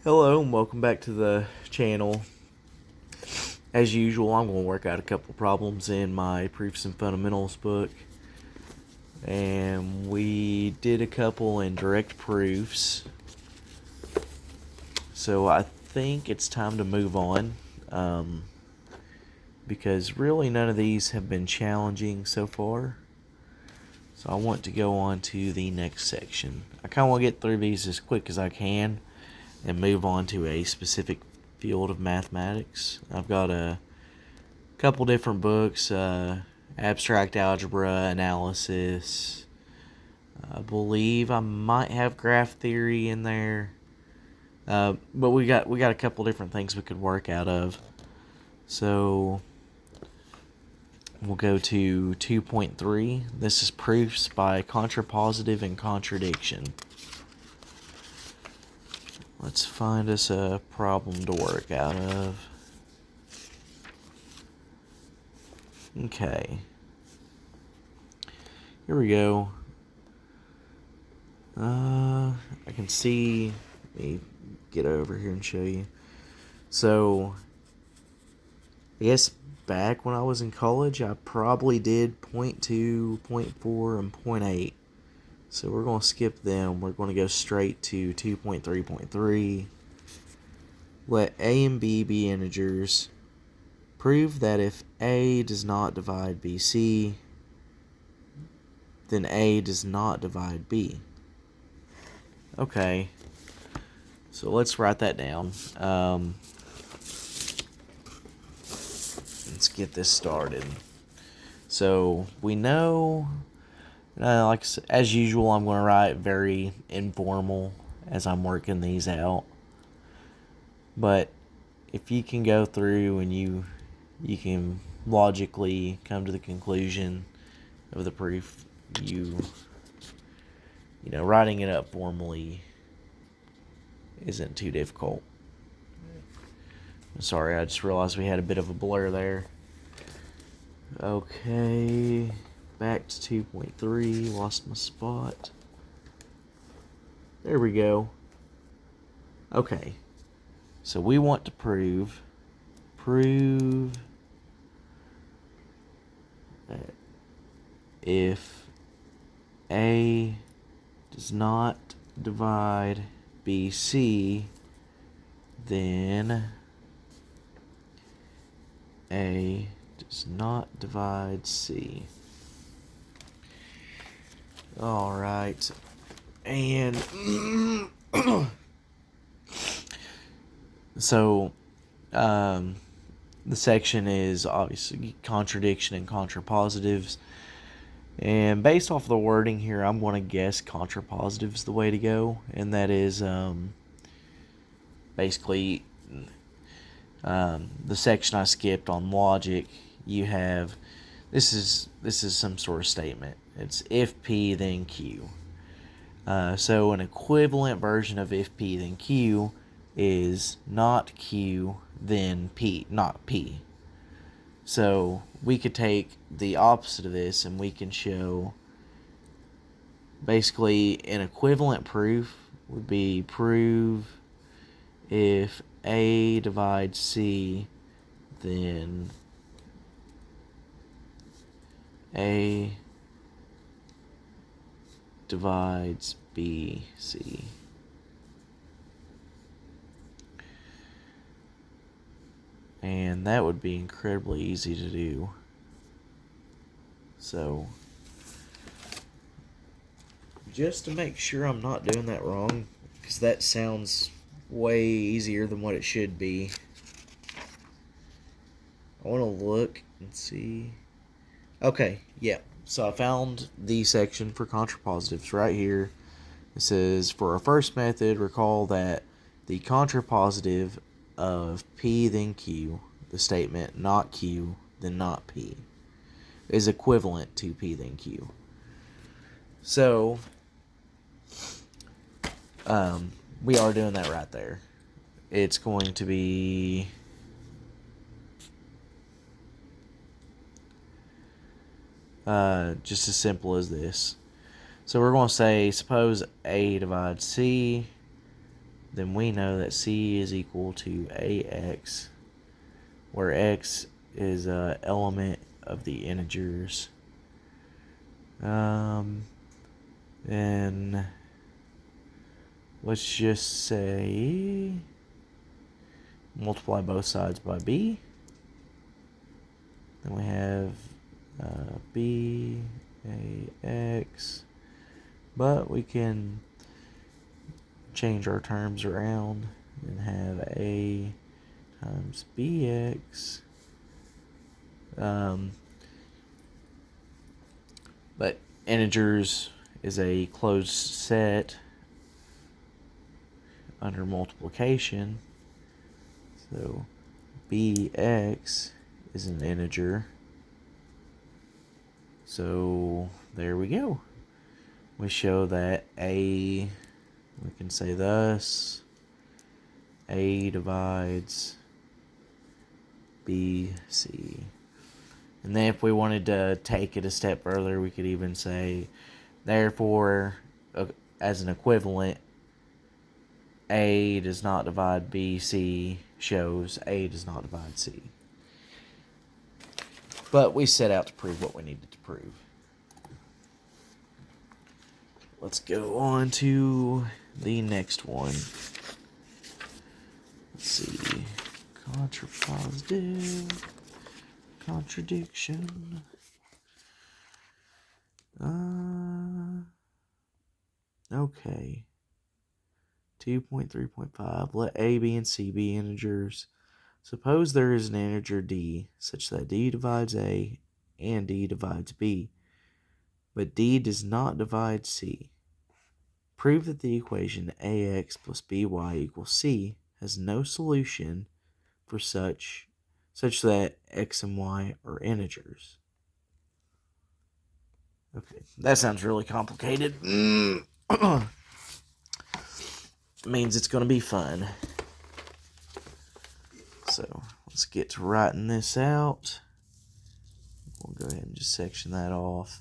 Hello and welcome back to the channel. As usual, I'm going to work out a couple of problems in my Proofs and Fundamentals book. And we did a couple in direct proofs. So I think it's time to move on. Because really none of these have been challenging so far. So I want to go on to the next section. I kind of want to get through these as quick as I can and move on to a specific field of mathematics. I've got a couple different books, abstract algebra, analysis. I believe I might have graph theory in there, but we got a couple different things we could work out of. So we'll go to 2.3. This is proofs by contrapositive and contradiction. Let's find us a problem to work out of. Okay. Here we go. I can see. Let me get over here and show you. So, I guess back when I was in college, I probably did 0.2, 0.4, and 0.8. So we're going to skip them. We're going to go straight to 2.3.3. Let A and B be integers. Prove that if A does not divide BC, then A does not divide B. Okay. So let's write that down. Let's get this started. So we know... as usual, I'm going to write very informal as I'm working these out. But if you can go through and you can logically come to the conclusion of the proof, writing it up formally isn't too difficult. Sorry, I just realized we had a bit of a blur there. Okay. Back to 2.3, lost my spot. There we go. Okay, so we want to prove that if A does not divide BC, then A does not divide C. Alright, and so the section is obviously contradiction and contrapositives, and based off the wording here, I'm going to guess contrapositive is the way to go, and that is basically the section I skipped on logic. You have this is some sort of statement. It's if P then Q. So an equivalent version of if P then Q is not Q then P, not P. So we could take the opposite of this and we can show basically an equivalent proof would be prove if A divides C, then A divides BC. And that would be incredibly easy to do. So, just to make sure I'm not doing that wrong, because that sounds way easier than what it should be, I want to look and see. Okay, yeah. So I found the section for contrapositives right here. It says, for our first method, recall that the contrapositive of P then Q, the statement not Q then not P, is equivalent to P then Q. So, we are doing that right there. It's going to be just as simple as this. So we're going to say, suppose A divides C, then we know that C is equal to AX, where X is an element of the integers. And let's just say multiply both sides by B. Then we have B, A, X. But we can change our terms around and have A times BX. But integers is a closed set under multiplication. So BX is an integer. So there we go. We show that we can say thus, A divides BC. And then if we wanted to take it a step further, we could even say, therefore, as an equivalent, A does not divide BC shows A does not divide C. But we set out to prove what we needed to prove. Let's go on to the next one. Let's see. Contrapositive. Contradiction. Okay. 2.3.5. Let A, B, and C be integers. Suppose there is an integer D such that D divides A and D divides B, but D does not divide C. Prove that the equation AX plus BY equals C has no solution for such that X and Y are integers. Okay, that sounds really complicated. Means it's going to be fun. So let's get to writing this out. We'll go ahead and just section that off.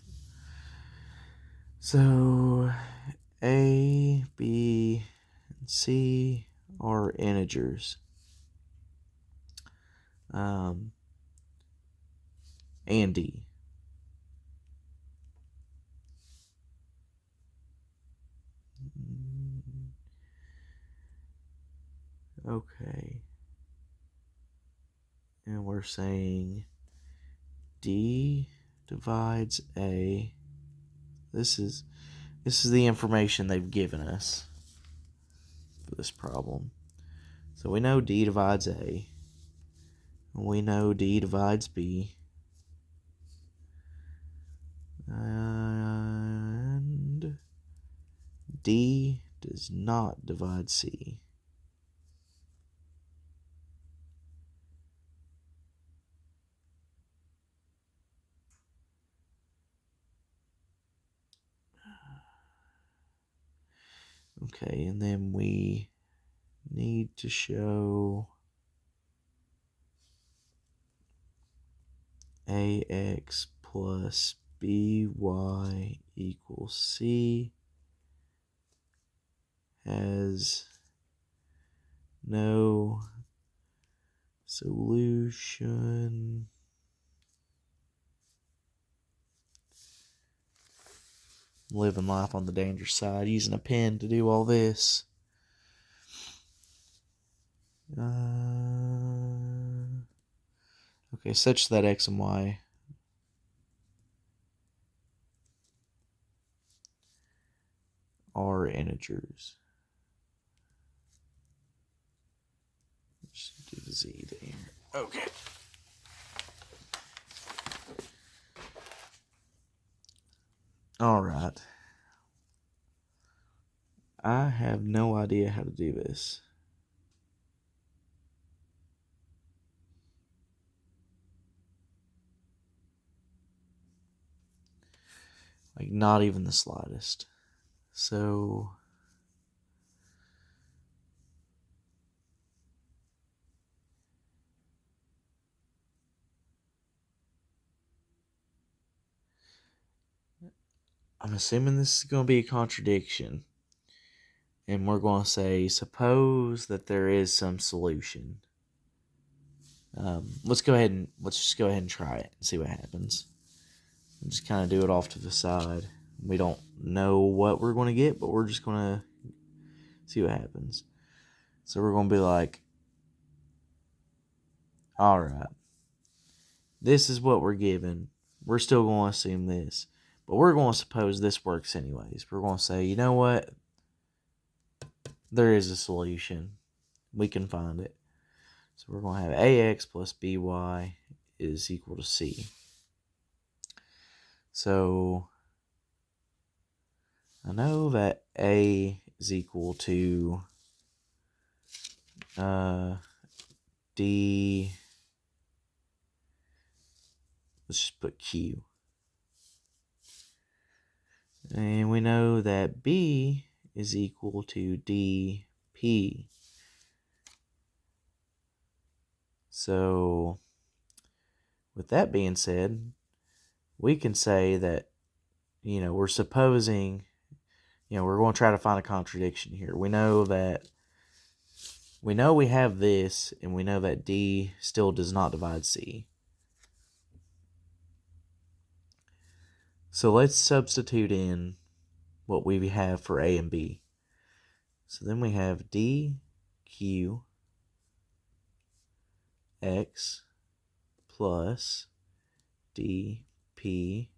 So A, B, and C are integers. And D. Okay. And we're saying D divides A. This is the information they've given us for this problem. So we know D divides A. We know D divides B. And D does not divide C. Okay, and then we need to show AX plus BY equals C has no solution living life on the dangerous side, using a pen to do all this. Okay, such that X and Y are integers. Just do the Z there. Okay. All right. I have no idea how to do this. Like, not even the slightest. So I'm assuming this is going to be a contradiction. And we're going to say, suppose that there is some solution. Let's just go ahead and try it and see what happens. We'll just kind of do it off to the side. We don't know what we're going to get, but we're just going to see what happens. So we're going to be like, all right, this is what we're given. We're still going to assume this, but we're going to suppose this works anyways. We're going to say, you know what? There is a solution. We can find it. So we're going to have ax plus by is equal to c. So I know that a is equal to d, let's just put q. And we know that b is equal to dp. So with that being said, we can say that, we're supposing, we're going to try to find a contradiction here. We know we have this, and we know that D still does not divide C. So let's substitute in what we have for A and B. So then we have D, Q, X plus D, P,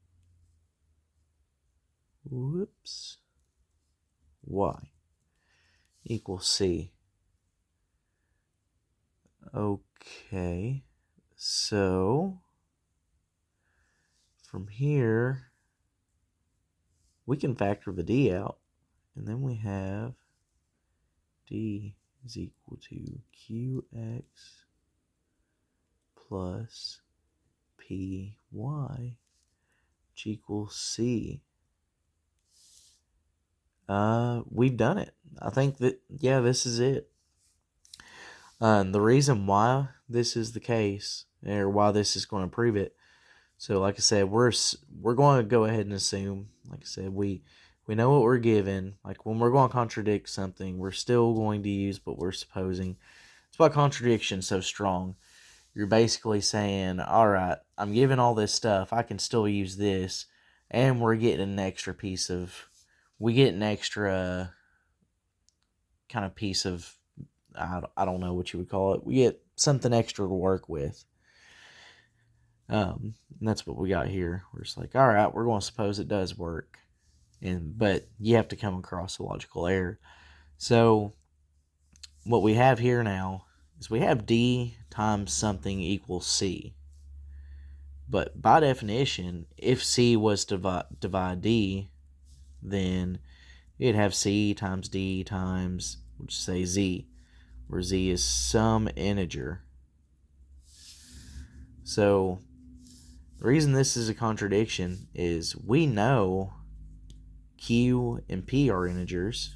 Y equals C. Okay, so from here, we can factor the D out, and then we have D is equal to QX plus PY, which equals C. We've done it. I think that, yeah, this is it. The reason why this is the case, or why this is going to prove it, so like I said, we're going to go ahead and assume, like I said, we know what we're given. Like when we're going to contradict something, we're still going to use what we're supposing. That's why contradiction's so strong. You're basically saying, all right, I'm given all this stuff, I can still use this, and we're getting an extra piece of, we get an extra kind of piece of, I don't know what you would call it. We get something extra to work with. And that's what we got here. We're just like, all right, we're going to suppose it does work. But you have to come across a logical error. So what we have here now is we have D times something equals C. But by definition, if C was to divide D, then you'd have C times D times, we'll just say Z, where Z is some integer. So the reason this is a contradiction is we know Q and P are integers.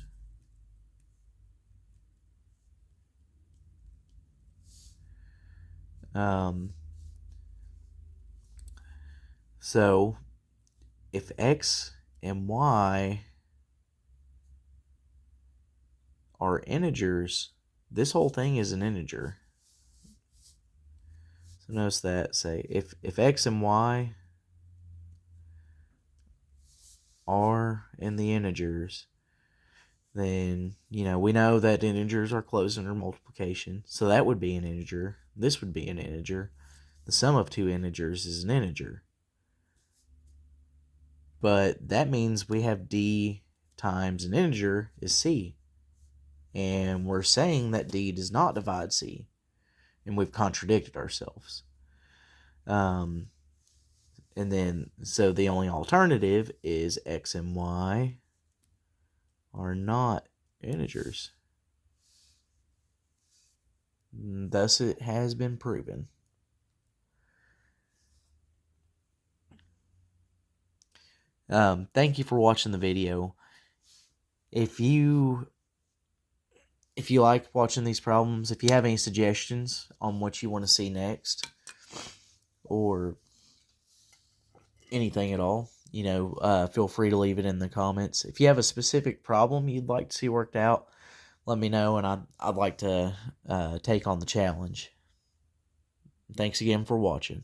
So if X and Y are integers, this whole thing is an integer. So notice that, say, if X and Y are in the integers, then, we know that integers are closed under multiplication. So that would be an integer. This would be an integer. The sum of two integers is an integer. But that means we have D times an integer is C. And we're saying that D does not divide C. And we've contradicted ourselves. And then, so the only alternative is X and Y are not integers. Thus, it has been proven. Thank you for watching the video. If you like watching these problems, if you have any suggestions on what you want to see next, or anything at all, feel free to leave it in the comments. If you have a specific problem you'd like to see worked out, let me know, and I'd like to take on the challenge. Thanks again for watching.